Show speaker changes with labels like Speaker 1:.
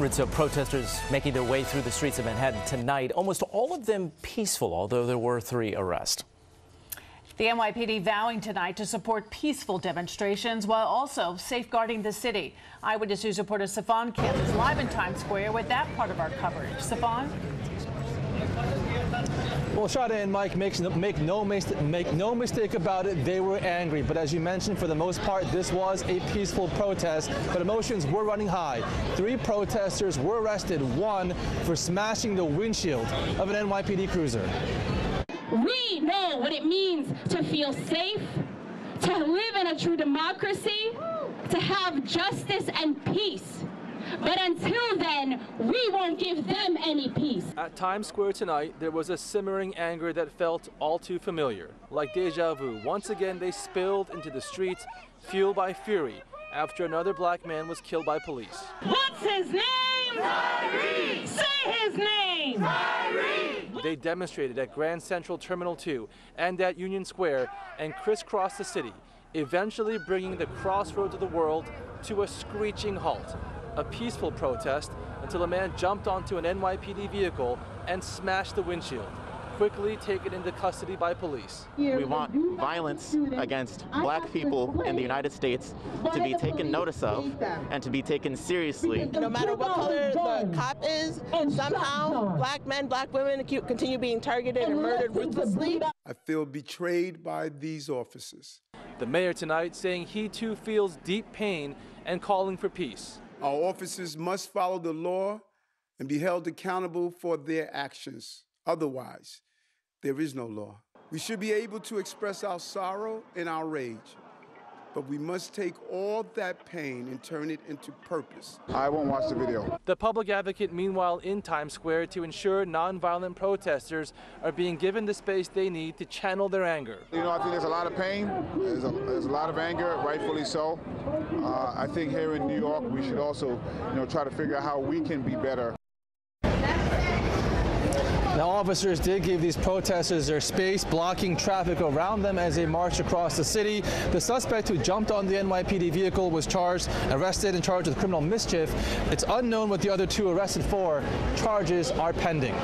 Speaker 1: Hundreds of protesters making their way through the streets of Manhattan tonight, almost all of them peaceful, although there were 3 arrests.
Speaker 2: The NYPD vowing tonight to support peaceful demonstrations while also safeguarding the city. Eyewitness News reporter CeFaan Kim is live in Times Square with that part of our coverage. CeFaan?
Speaker 3: Well, Shada and Mike, make no mistake about it, they were angry. But as you mentioned, for the most part, this was a peaceful protest, but emotions were running high. 3 protesters were arrested, 1 for smashing the windshield of an NYPD cruiser.
Speaker 4: We know what it means to feel safe, to live in a true democracy, to have justice and peace. But until then, we won't give them any peace.
Speaker 5: At Times Square tonight, there was a simmering anger that felt all too familiar. Like deja vu, once again they spilled into the streets, fueled by fury, after another black man was killed by police.
Speaker 4: What's his name? Tyre! Say his name! Tyre!
Speaker 5: They demonstrated at Grand Central Terminal 2 and at Union Square and crisscrossed the city, eventually bringing the crossroads of the world to a screeching halt. A peaceful protest until a man jumped onto an NYPD vehicle and smashed the windshield, quickly taken into custody by police.
Speaker 6: We want violence against black people in the United States to be taken notice of and to be taken seriously.
Speaker 7: No matter what color the cop is, somehow black men, black women continue being targeted and murdered ruthlessly.
Speaker 8: I feel betrayed by these officers.
Speaker 5: The mayor tonight saying he too feels deep pain and calling for peace.
Speaker 8: Our officers must follow the law and be held accountable for their actions. Otherwise, there is no law. We should be able to express our sorrow and our rage, but we must take all that pain and turn it into purpose.
Speaker 9: I won't watch the video.
Speaker 5: The public advocate, meanwhile, in Times Square to ensure nonviolent protesters are being given the space they need to channel their anger.
Speaker 9: You know, I think there's a lot of pain, there's a lot of anger, rightfully so. I think here in New York, we should also, try to figure out how we can be better.
Speaker 3: Now, officers did give these protesters their space, blocking traffic around them as they marched across the city. The suspect who jumped on the NYPD vehicle was arrested and charged with criminal mischief. It's unknown what the other 2 arrested for. Charges are pending.